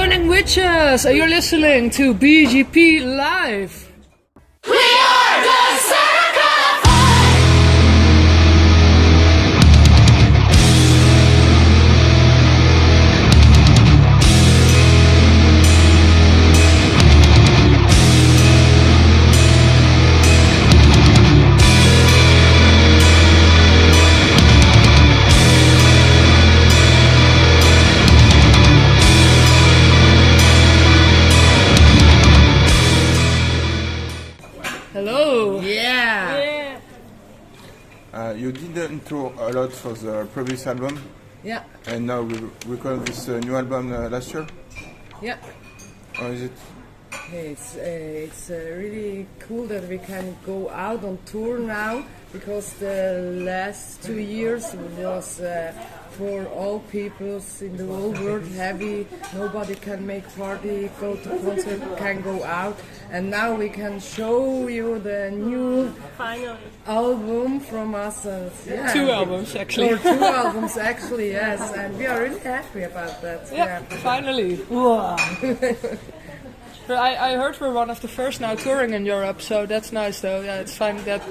Burning Witches! You're listening to BGP Live! We are the circle of Hello! Yeah. You did the intro a lot for the previous album, Yeah. and now we record this new album last year. Yeah. How is it? It's really cool that we can go out on tour now, because the last 2 years was for all peoples in the whole world heavy. Nobody can make party, go to concert, can go out, and now we can show you the new album from us. Yeah. 2 albums actually. Or 2 albums actually, yes, and we are really happy about that. Yeah, finally. I heard we're one of the first now touring in Europe, so that's nice though. Yeah, it's fine that,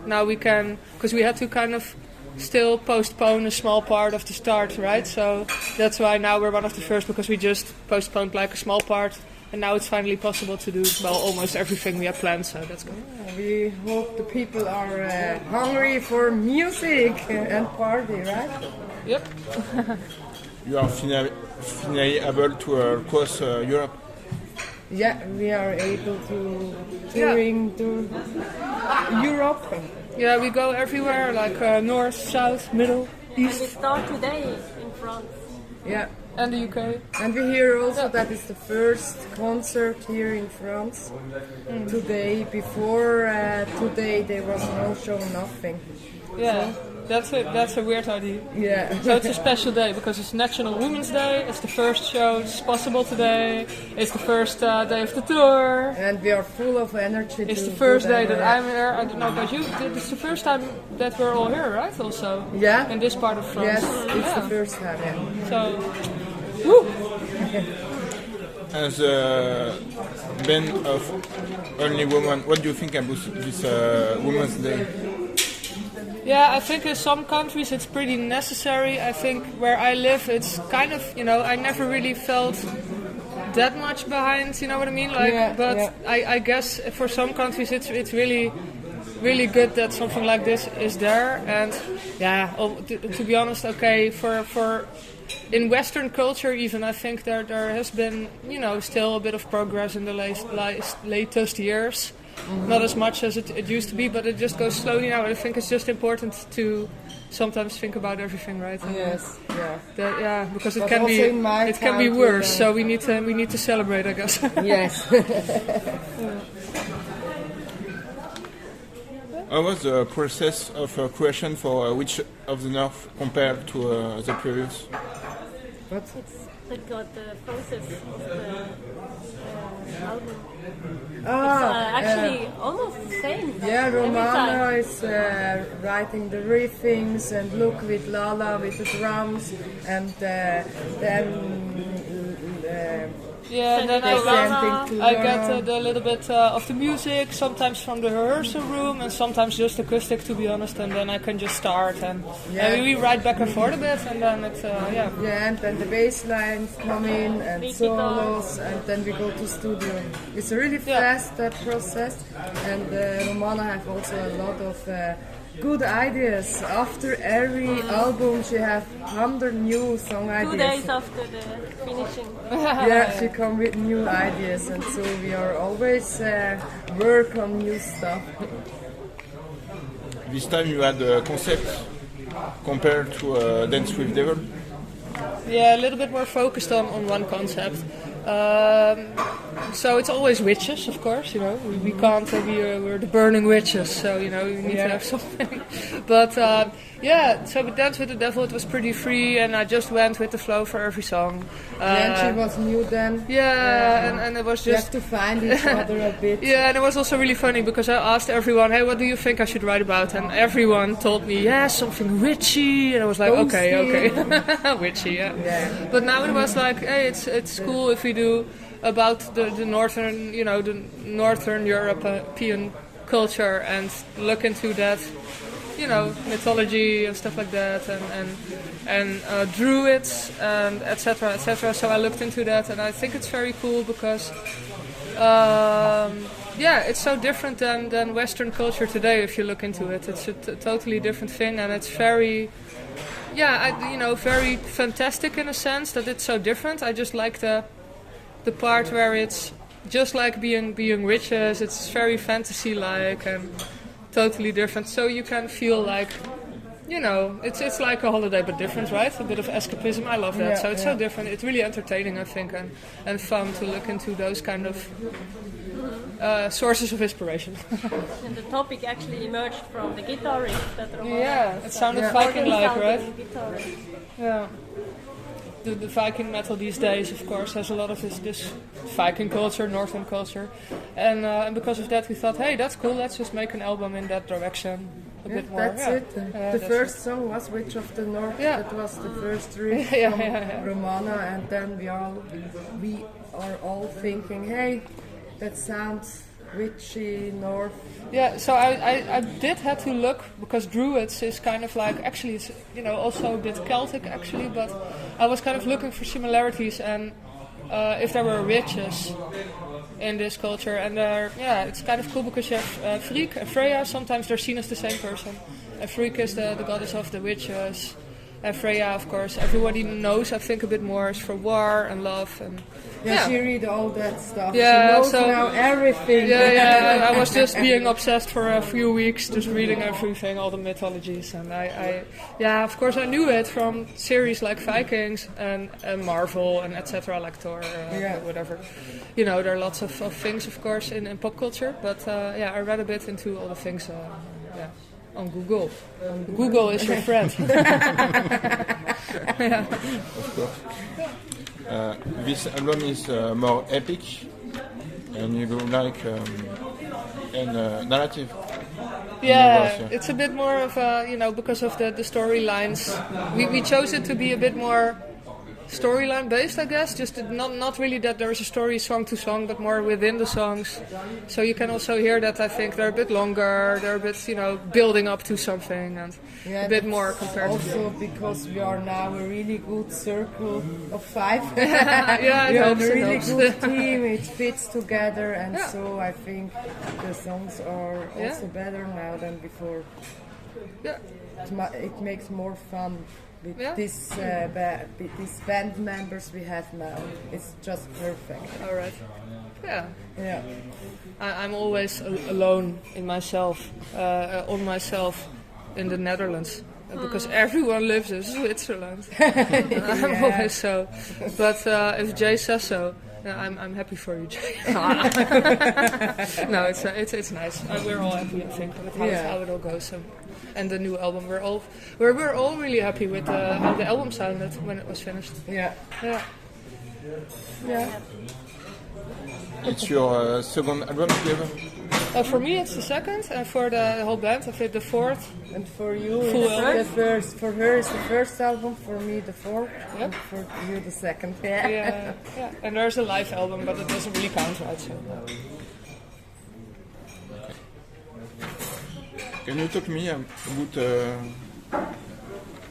now we can, because we had to kind of still postpone a small part of the start, right? So that's why now we're one of the first, because we just postponed like a small part, and now it's finally possible to do, well, almost everything we had planned, so that's good. We hope the people are hungry for music and party, right? Yep. You are finally able to cross Europe. Yeah, we are able to touring to Europe. Yeah, we go everywhere, like north, south, middle, And east, we start today in France. Yeah, and the UK. and we hear also that it's the first concert here in France today. Before today there was no show, nothing. Yeah, that's a weird idea. Yeah. So it's a special day because it's National Women's Day. It's the first show it's possible today. It's the first day of the tour. And we are full of energy. It's to the first do day that I'm here. I don't know about you. It's the first time that we're all here, right? Also. Yeah. In this part of France. Yes, it's Yeah. the first time. Yeah. So. Woo! As a band of only women, what do you think about this Women's Day? Yeah, I think in some countries it's pretty necessary. I think where I live, it's kind of, I never really felt that much behind, you know what I mean? Like, Yeah, but yeah. I guess for some countries it's really, really good that something like this is there. And yeah, to be honest, okay, for in Western culture even, I think there has been, still a bit of progress in the latest years. Not as much as it used to be, but it just goes slowly now. I think it's just important to sometimes think about everything, right? And Yes. Yeah. yeah, because it But can also be in my it can be country, worse. So we need to celebrate, I guess. Yes. How was the process of creation for which of the North compared to the previous? What's The process of the album. Actually almost the same. Yeah, every Romana time. is writing the riffings, and Luke with Lala with the drums, and then Yeah, and then They send things to I get Lorna. a little bit of the music, sometimes from the rehearsal room, and sometimes just acoustic, to be honest. And then I can just start, and we write back and forth a bit, and then it's yeah, and then the bass lines come in and Beat solos, and then we go to studio. It's a really fast process, and Romana have also a lot of good ideas. After every album, she have 100 new song 2 ideas. days after the finishing. Yeah, she come with new ideas, and so we are always work on new stuff. This time you had a concept compared to Dance with Devil. Yeah, a little bit more focused on one concept. So it's always witches, of course. We can't. We're the burning witches, so we need to have something. But Yeah, so with Dance with the Devil it was pretty free, and I just went with the flow for every song. And she was new then. Yeah, and it was You just... have to find each other a bit. Yeah, and it was also really funny because I asked everyone, hey, what do you think I should write about? And everyone told me, yeah, something witchy. And I was like, okay. Witchy, yeah. But now it was like, hey, it's cool if we do about the northern, the northern European culture and look into that, mythology and stuff like that, and druids and etc. etc. So I looked into that, and I think it's very cool because it's so different than Western culture today. If you look into it, it's a totally different thing, and it's very very fantastic in a sense that it's so different. I just like the part where it's just like being witches. It's very fantasy-like and totally different. So you can feel like, it's like a holiday but different, right? A bit of escapism. I love that. So it's so different. It's really entertaining, I think, and fun to look into those kind of sources of inspiration. And the topic actually emerged from the guitar riff that Romana. Yeah, it sounded Viking-like, right? Guitar riff. Yeah. The Viking metal these days, of course, has a lot of this Viking culture, Northern culture, and because of that, we thought, hey, that's cool. Let's just make an album in that direction a bit more. That's it. The first song was "Witch of the North." Yeah. That was the first riff from Romana, and then we are all thinking, hey, that sounds witchy North. Yeah, so I did have to look because Druids is kind of like, actually it's also a bit Celtic actually, but I was kind of looking for similarities and if there were witches in this culture, and it's kind of cool because you have Frigg and Freya. Sometimes they're seen as the same person, and Frigg is the goddess of the witches, and Freya, of course, everybody knows, I think, a bit more, is for war and love and. Yeah, she read all that stuff. Yeah, she knows now everything. Yeah. I was just being obsessed for a few weeks, just reading everything, all the mythologies, and of course, I knew it from series like Vikings and Marvel and etc. like Thor, whatever. There are lots of things, of course, in pop culture, but I read a bit into all the things. On Google. Google is your friend. Of course. This album is more epic, and you go like narrative. Yeah, it's a bit more of a, because of the storylines. We chose it to be a bit more storyline based, I guess. Just not really that there is a story song to song, but more within the songs. So you can also hear that I think they're a bit longer, they're a bit, building up to something and a bit more compared also because we are now a really good circle of 5. We have a really good team, it fits together, and so I think the songs are also better now than before. Yeah. It makes more fun. With these band members we have now, it's just perfect. All right. Yeah. I'm always alone in myself, on myself, in the Netherlands, because everyone lives in Switzerland. I'm always so. But if Jay says so, I'm happy for you, Jay. No, it's nice. We're all happy, I think, with how it all goes. And the new album, we're all really happy with how the album sounded when it was finished. Yeah. It's your second album together? For me, it's the second, and for the whole band, I think the fourth. And for you, Full it's the first. For her, it's the first album. For me, the fourth. Yep. And for you, the second. Yeah. And there's a live album, but it doesn't really count, right? So. Can you talk to me about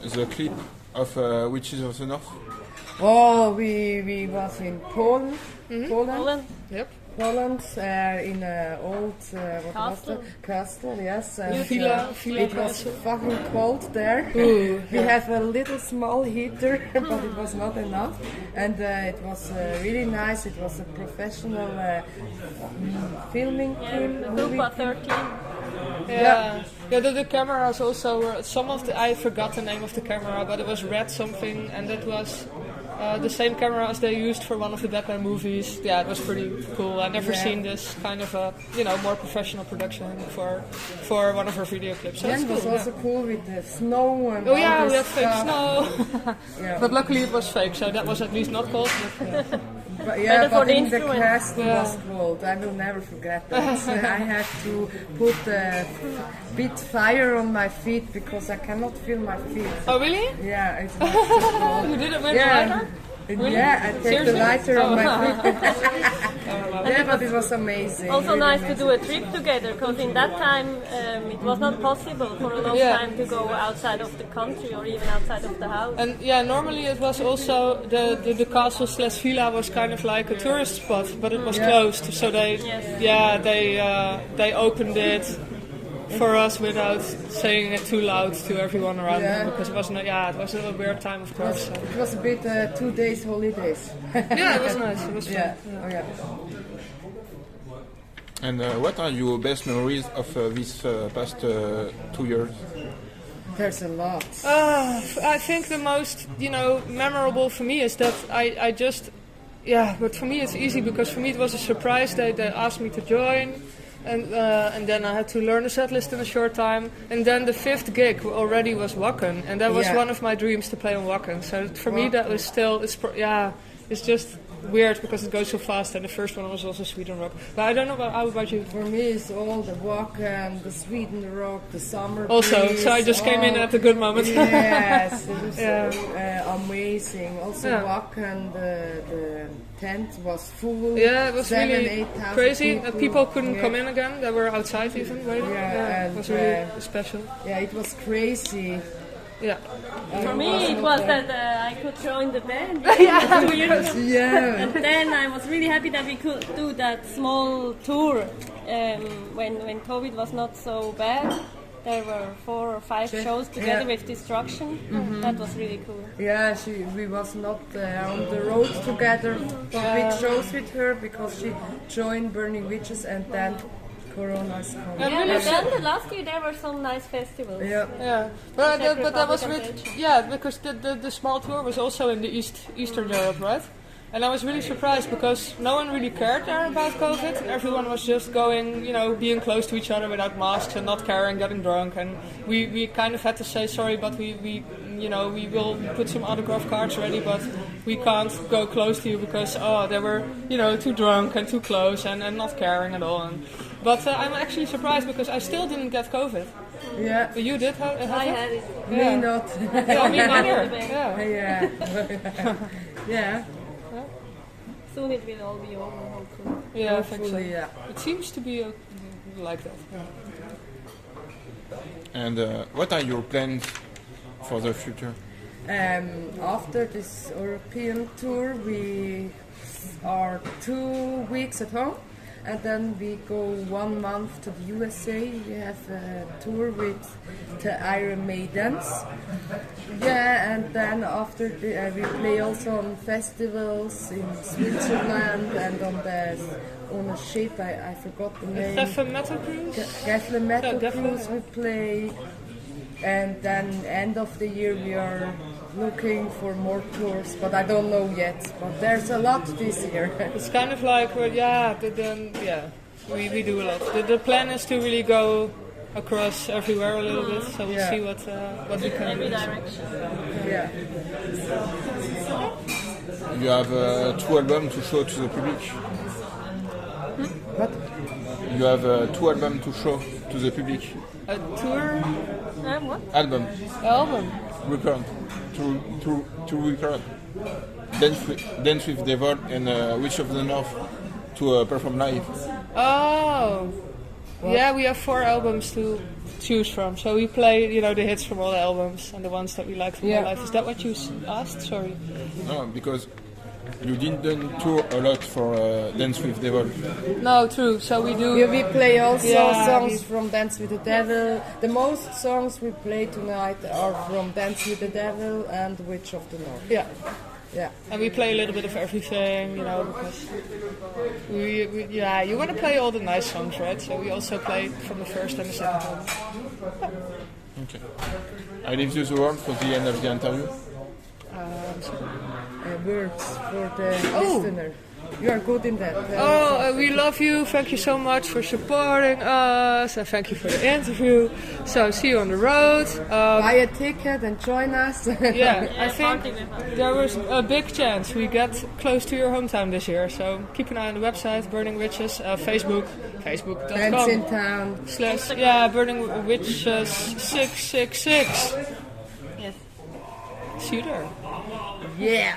the clip of Witches of the North? Oh, we was in Poland. Poland. Yep. Poland, in an old castle, yes. And, it was fucking cold there. Ooh, we have a little small heater, but it was not enough. And it was really nice. It was a professional filming team. Group 13. Yeah, the cameras also were, I forgot the name of the camera, but it was red something, and that was the same camera as they used for one of the Batman movies. Yeah, it was pretty cool. I've never seen this kind of a more professional production for one of her video clips. So Yeah, it was cool, also cool with the snow and Oh all yeah, this we had fake stuff. snow. Yeah. But luckily it was fake, so that was at least not cold. But, But yeah, Better for but the in the influence. cast Yeah. was cold. I will never forget that. I had to put a bit fire on my feet because I cannot feel my feet. Oh really? Yeah, it's not so cold. You did it with Yeah. a lighter? Really? Yeah, I take Seriously? the lighter on my feet. Oh. Yeah, but it was amazing. Also really nice to amazing. do a trip together, because in that time it was not possible for a long Yeah. time to go outside of the country or even outside of the house. And yeah, normally it was also the castle / villa was kind of like a tourist spot, but it was closed. So they opened it for us without saying it too loud to everyone around them, because it was it was a weird time, of course. So. It was a bit 2 days holidays. Yeah, it was nice. It was fun. Yeah. Oh yeah. And what are your best memories of these past 2 years? There's a lot. I think the most memorable for me is that I just but for me it's easy because for me it was a surprise. They asked me to join. And then I had to learn the set list in a short time. And then the 5th gig already was Wacken. And that was one of my dreams to play on Wacken. So for me that was still, it's just weird because it goes so fast. And the first one was also Sweden Rock. But I don't know, how about you? For me, it's all the Wacken, the Sweden Rock, the summer Also, breeze, so I just came in at a good moment. Yes, it was amazing. Also, Wacken, the tent was full. Yeah, it was 7,000 really 8,000 crazy. people. People couldn't come in again. They were outside even waiting. Yeah, It and, was really special. Yeah, it was crazy. Yeah. For me it was that I could join the band. Yeah. And then I was really happy that we could do that small tour when COVID was not so bad. There were 4 or 5 shows together with Destruction. That was really cool. Yeah, we was not on the road together for big shows with her because she joined Burning Witches and then Corona is coming. Yeah, but then the last year there were some nice festivals. Yeah, but that was because the small tour was also in the Eastern Europe, right? And I was really surprised because no one really cared there about COVID. Everyone was just going, being close to each other without masks and not caring, getting drunk. And we kind of had to say sorry, but we will put some autograph cards ready, but we can't go close to you because they were too drunk and too close and not caring at all. But I'm actually surprised because I still didn't get COVID. Yeah. But you did have it? I had it. Me not. Yeah, me neither. Yeah. Yeah. Yeah. Soon it will all be over, hopefully. Yeah, I think so. Hopefully, yeah. It seems to be like that. And what are your plans for the future? After this European tour, we are 2 weeks at home, and then we go 1 month to the USA. We have a tour with the Iron Maidens. Yeah, and then after we play also on festivals in Switzerland and on a ship. I forgot the name. Heavy-Métal cruise? Heavy-Métal Yeah, cruise we play. And then end of the year we are looking for more tours, but I don't know yet. But there's a lot this year. It's kind of like, we do a lot. The plan is to really go across everywhere a little bit, so we'll see what we can Every do. direction. Yeah. You have 2 albums to show to the public. What? You have 2 albums to show to the public. A tour What? Album, record, to record. Dance with Devil and Witch of the North to perform live. Oh, yeah, we have 4 albums to choose from. So we play, the hits from all the albums and the ones that we like from our life. Is that what you asked? Sorry. No, because you didn't tour a lot for Dance with Devil. No, true. So we do. We play also Yeah, songs from Dance with the Devil. The most songs we play tonight are from Dance with the Devil and Witch of the North. Yeah. Yeah. And we play a little bit of everything, because you want to play all the nice songs, right? So we also play from the first and the second album. Okay. I leave you the word for the end of the interview. words for the listener. You are good in that. We love you. Thank you so much for supporting us, and thank you for the interview. So see you on the road. Buy a ticket and join us. Yeah, I think there was a big chance we get close to your hometown this year. So keep an eye on the website, Burning Witches, Facebook.com. Friends in town. / Burning Witches 666. Yes. See you there. Yeah.